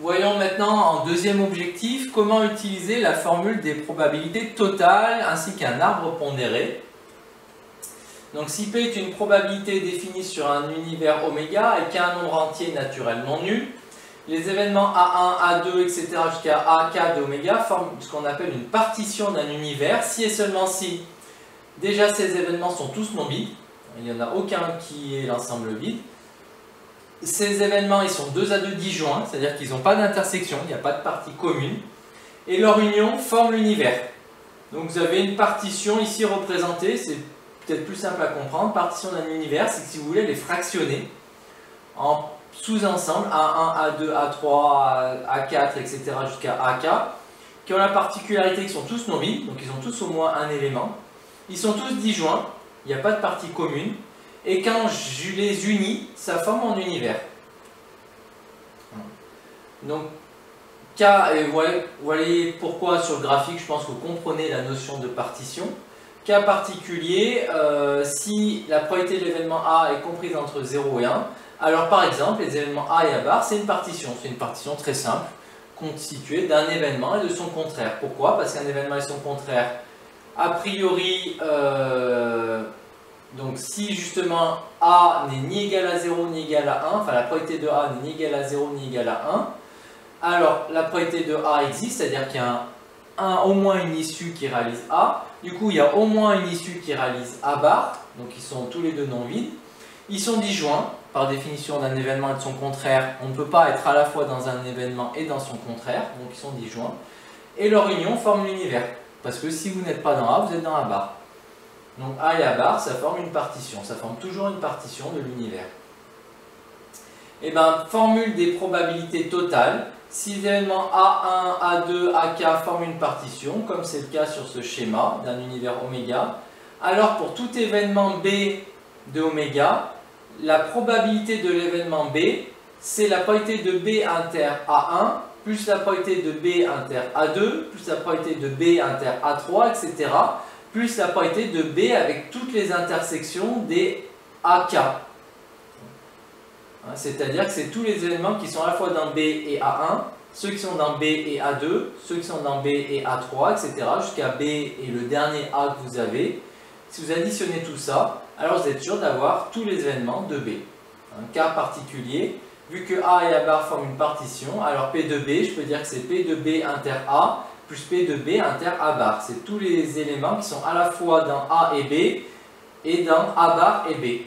Voyons maintenant en deuxième objectif comment utiliser la formule des probabilités totales ainsi qu'un arbre pondéré. Donc si P est une probabilité définie sur un univers oméga et qu'il y a un nombre entier naturellement nul, les événements A1, A2, etc. jusqu'à AK de oméga forment ce qu'on appelle une partition d'un univers si et seulement si déjà ces événements sont tous non vides, il n'y en a aucun qui est l'ensemble vide. Ces événements ils sont 2 à 2 disjoints, c'est-à-dire qu'ils n'ont pas d'intersection, il n'y a pas de partie commune, et leur union forme l'univers. Donc vous avez une partition ici représentée, c'est peut-être plus simple à comprendre. Partition d'un univers, c'est que si vous voulez les fractionner en sous-ensembles A1, A2, A3, A4, etc. jusqu'à AK, qui ont la particularité qu'ils sont tous non vides, donc ils ont tous au moins un élément. Ils sont tous disjoints, il n'y a pas de partie commune. Et quand je les unis, ça forme mon univers. Donc, K, et vous voyez pourquoi sur le graphique, je pense que vous comprenez la notion de partition. Cas particulier, si la probabilité de l'événement A est comprise entre 0 et 1, alors par exemple, les événements A et A bar, c'est une partition. C'est une partition très simple, constituée d'un événement et de son contraire. Pourquoi? Parce qu'un événement et son contraire, a priori, donc si justement A n'est ni égal à 0 ni égal à 1, enfin la probabilité de A n'est ni égale à 0 ni égale à 1, alors la probabilité de A existe, c'est-à-dire qu'il y a au moins une issue qui réalise A. Du coup, il y a au moins une issue qui réalise A bar, donc ils sont tous les deux non vides. Ils sont disjoints, par définition d'un événement et de son contraire. On ne peut pas être à la fois dans un événement et dans son contraire, donc ils sont disjoints. Et leur union forme l'univers, parce que si vous n'êtes pas dans A, vous êtes dans A bar. Donc A et A bar, ça forme une partition, ça forme toujours une partition de l'univers. Et bien, formule des probabilités totales. Si les événements A1, A2, AK forment une partition, comme c'est le cas sur ce schéma d'un univers oméga, alors pour tout événement B de oméga, la probabilité de l'événement B, c'est la probabilité de B inter A1, plus la probabilité de B inter A2, plus la probabilité de B inter A3, etc., plus la probabilité de B avec toutes les intersections des AK. C'est-à-dire que c'est tous les événements qui sont à la fois dans B et A1, ceux qui sont dans B et A2, ceux qui sont dans B et A3, etc. jusqu'à B et le dernier A que vous avez. Si vous additionnez tout ça, alors vous êtes sûr d'avoir tous les événements de B. Un cas particulier, vu que A et A bar forment une partition, alors P de B, je peux dire que c'est P de B inter A plus P de B inter A bar. C'est tous les éléments qui sont à la fois dans A et B et dans A bar et B.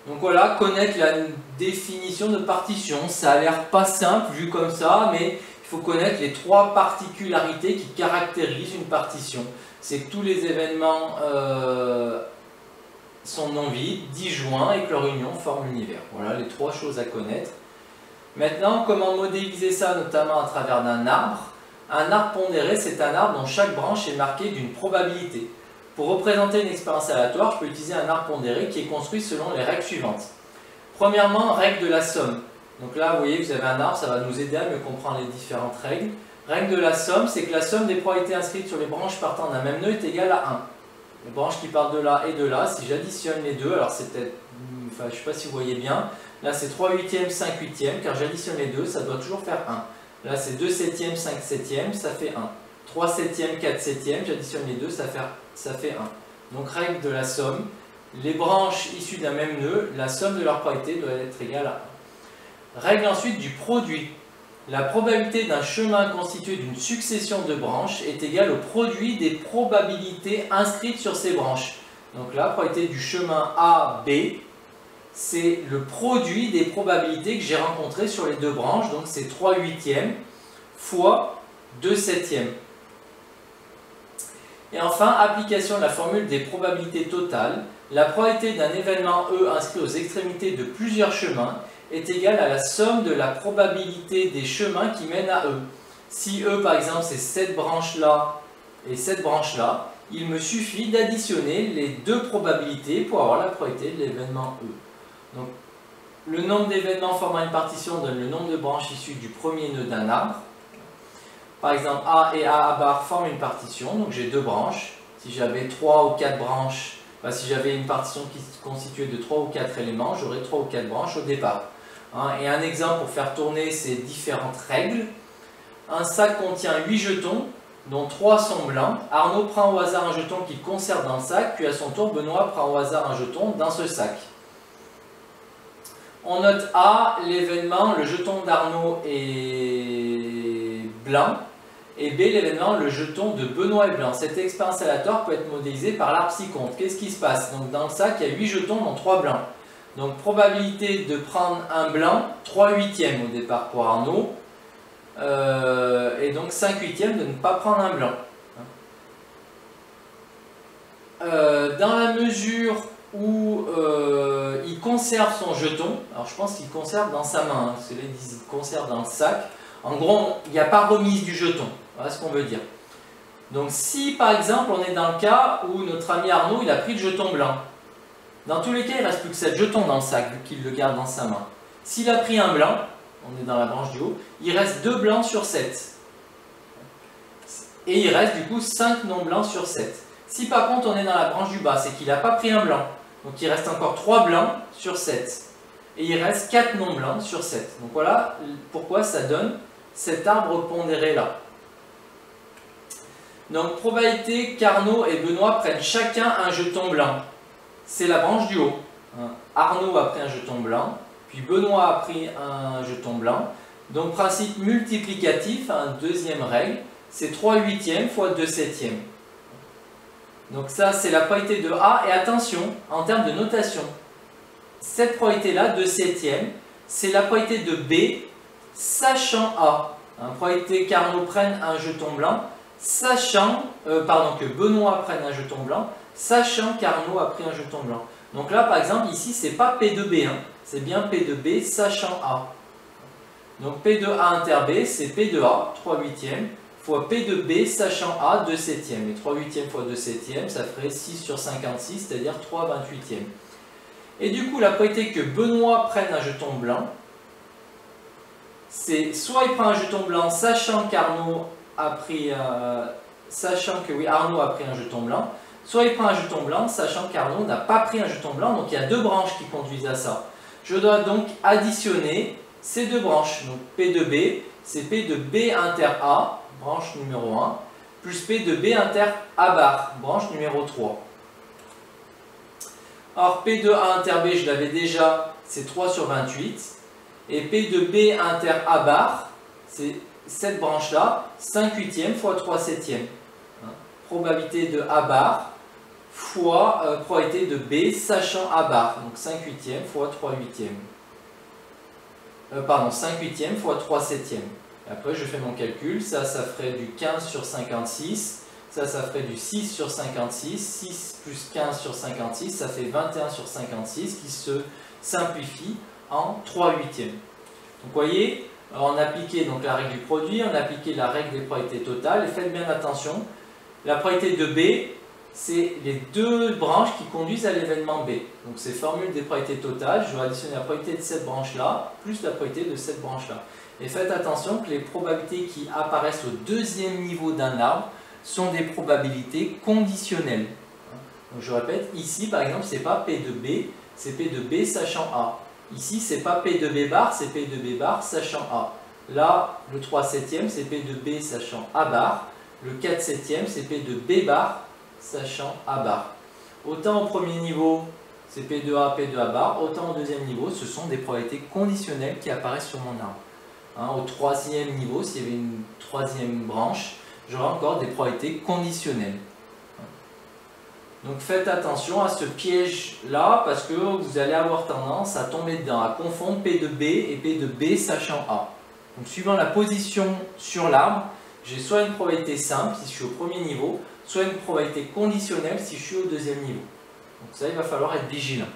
Donc voilà, connaître la définition de partition, ça a l'air pas simple vu comme ça, mais il faut connaître les 3 particularités qui caractérisent une partition. C'est que tous les événements sont non vides, disjoints et que leur union forme l'univers. Voilà les 3 choses à connaître. Maintenant, comment modéliser ça, notamment à travers d'un arbre? Un arbre pondéré, c'est un arbre dont chaque branche est marquée d'une probabilité. Pour représenter une expérience aléatoire, je peux utiliser un arbre pondéré qui est construit selon les règles suivantes. Premièrement, règle de la somme. Donc là, vous voyez, vous avez un arbre, ça va nous aider à mieux comprendre les différentes règles. Règle de la somme, c'est que la somme des probabilités inscrites sur les branches partant d'un même nœud est égale à 1. Les branches qui partent de là et de là, si j'additionne les deux, alors c'est peut-être, enfin, je ne sais pas si vous voyez bien, là c'est 3 huitièmes, 5 huitièmes, car j'additionne les deux, ça doit toujours faire 1. Là c'est 2 septièmes, 5 septièmes, ça fait 1. 3 septièmes, 4 septièmes, j'additionne les deux, ça fait 1. Donc règle de la somme, les branches issues d'un même nœud, la somme de leur probabilité doit être égale à 1. Règle ensuite du produit. La probabilité d'un chemin constitué d'une succession de branches est égale au produit des probabilités inscrites sur ces branches. Donc la probabilité du chemin AB, c'est le produit des probabilités que j'ai rencontrées sur les deux branches, donc c'est 3 huitièmes fois 2 septièmes. Et enfin, application de la formule des probabilités totales. La probabilité d'un événement E inscrit aux extrémités de plusieurs chemins est égale à la somme de la probabilité des chemins qui mènent à E. Si E, par exemple, c'est cette branche-là et cette branche-là, il me suffit d'additionner les deux probabilités pour avoir la probabilité de l'événement E. Donc, le nombre d'événements formant une partition donne le nombre de branches issues du premier nœud d'un arbre. Par exemple, A et A bar forment une partition, donc j'ai deux branches. Si j'avais 3 ou 4 branches, si j'avais une partition qui se constituait de 3 ou 4 éléments, j'aurais 3 ou 4 branches au départ. Et un exemple pour faire tourner ces différentes règles. Un sac contient 8 jetons, dont 3 sont blancs. Arnaud prend au hasard un jeton qu'il conserve dans le sac, puis à son tour, Benoît prend au hasard un jeton dans ce sac. On note A, l'événement, le jeton d'Arnaud est blanc, et B, l'événement, le jeton de Benoît est blanc. Cette expérience aléatoire peut être modélisée par l'arbre ci-compte. Qu'est-ce qui se passe? Donc dans le sac, il y a 8 jetons, dont 3 blancs. Donc probabilité de prendre un blanc, 3/8 au départ pour Arnaud, et donc 5/8 de ne pas prendre un blanc. Dans la mesure où il conserve son jeton, alors je pense qu'il conserve dans sa main, parce que là ils disent qu'il conserve dans le sac, en gros il n'y a pas remise du jeton, voilà ce qu'on veut dire. Donc si par exemple on est dans le cas où notre ami Arnaud il a pris le jeton blanc, dans tous les cas il ne reste plus que 7 jetons dans le sac vu qu'il le garde dans sa main. S'il a pris un blanc, on est dans la branche du haut, il reste 2 blancs sur 7. Et il reste du coup 5 non blancs sur 7. Si par contre on est dans la branche du bas, c'est qu'il n'a pas pris un blanc. Donc il reste encore 3 blancs sur 7. Et il reste 4 non blancs sur 7. Donc voilà pourquoi ça donne cet arbre pondéré là. Donc probabilité qu'Arnaud et Benoît prennent chacun un jeton blanc. C'est la branche du haut. Arnaud a pris un jeton blanc, puis Benoît a pris un jeton blanc. Donc principe multiplicatif, deuxième règle, c'est 3/8 fois 2/7. Donc ça c'est la probabilité de A, et attention, en termes de notation, cette probabilité-là, 2/7, c'est la probabilité de B, sachant A. Probabilité qu'Arnaud prenne un jeton blanc, sachant, que Benoît prenne un jeton blanc, sachant qu'Arnaud a pris un jeton blanc. Donc là par exemple, ici c'est pas P de B, c'est bien P de B sachant A. Donc P de A inter B, c'est P de A, 3/8, fois P de B sachant A, 2/7. Et 3/8 fois 2/7, ça ferait 6 sur 56, c'est-à-dire 3/28. Et du coup, la probabilité que Benoît prenne un jeton blanc, c'est soit il prend un jeton blanc sachant qu'Arnaud a pris, Arnaud a pris un jeton blanc, soit il prend un jeton blanc sachant qu'Arnaud n'a pas pris un jeton blanc, donc il y a deux branches qui conduisent à ça. Je dois donc additionner ces deux branches, donc P de B, c'est P de B inter A, branche numéro 1, plus P de B inter A bar, branche numéro 3. Alors P de A inter B, je l'avais déjà, c'est 3 sur 28, et P de B inter A bar, c'est cette branche-là, 5/8 fois 3/7. Probabilité de A bar fois probabilité de B sachant A bar, donc 5/8 fois 3/8. 5/8 fois 3/7. Après je fais mon calcul, ça ferait du 15 sur 56, ça ferait du 6 sur 56, 6 plus 15 sur 56, ça fait 21 sur 56 qui se simplifie en 3/8. Donc vous voyez, on a appliqué donc la règle du produit, on a appliqué la règle des probabilités totales, et faites bien attention, la probabilité de B, c'est les deux branches qui conduisent à l'événement B. Donc c'est formule des probabilités totales, je vais additionner la probabilité de cette branche-là, plus la probabilité de cette branche-là. Et faites attention que les probabilités qui apparaissent au deuxième niveau d'un arbre sont des probabilités conditionnelles. Donc je répète, ici par exemple, c'est pas P de B, c'est P de B sachant A. Ici, c'est pas P de B bar, c'est P de B bar sachant A. Là, le 3/7, c'est P de B sachant A bar. Le 4/7, c'est P de B bar sachant A bar. Autant au premier niveau, c'est P de A, P de A bar, autant au deuxième niveau, ce sont des probabilités conditionnelles qui apparaissent sur mon arbre. Au troisième niveau, s'il y avait une troisième branche, j'aurai encore des probabilités conditionnelles. Donc faites attention à ce piège-là, parce que vous allez avoir tendance à tomber dedans, à confondre P de B et P de B sachant A. Donc suivant la position sur l'arbre, j'ai soit une probabilité simple si je suis au premier niveau, soit une probabilité conditionnelle si je suis au deuxième niveau. Donc ça, il va falloir être vigilant.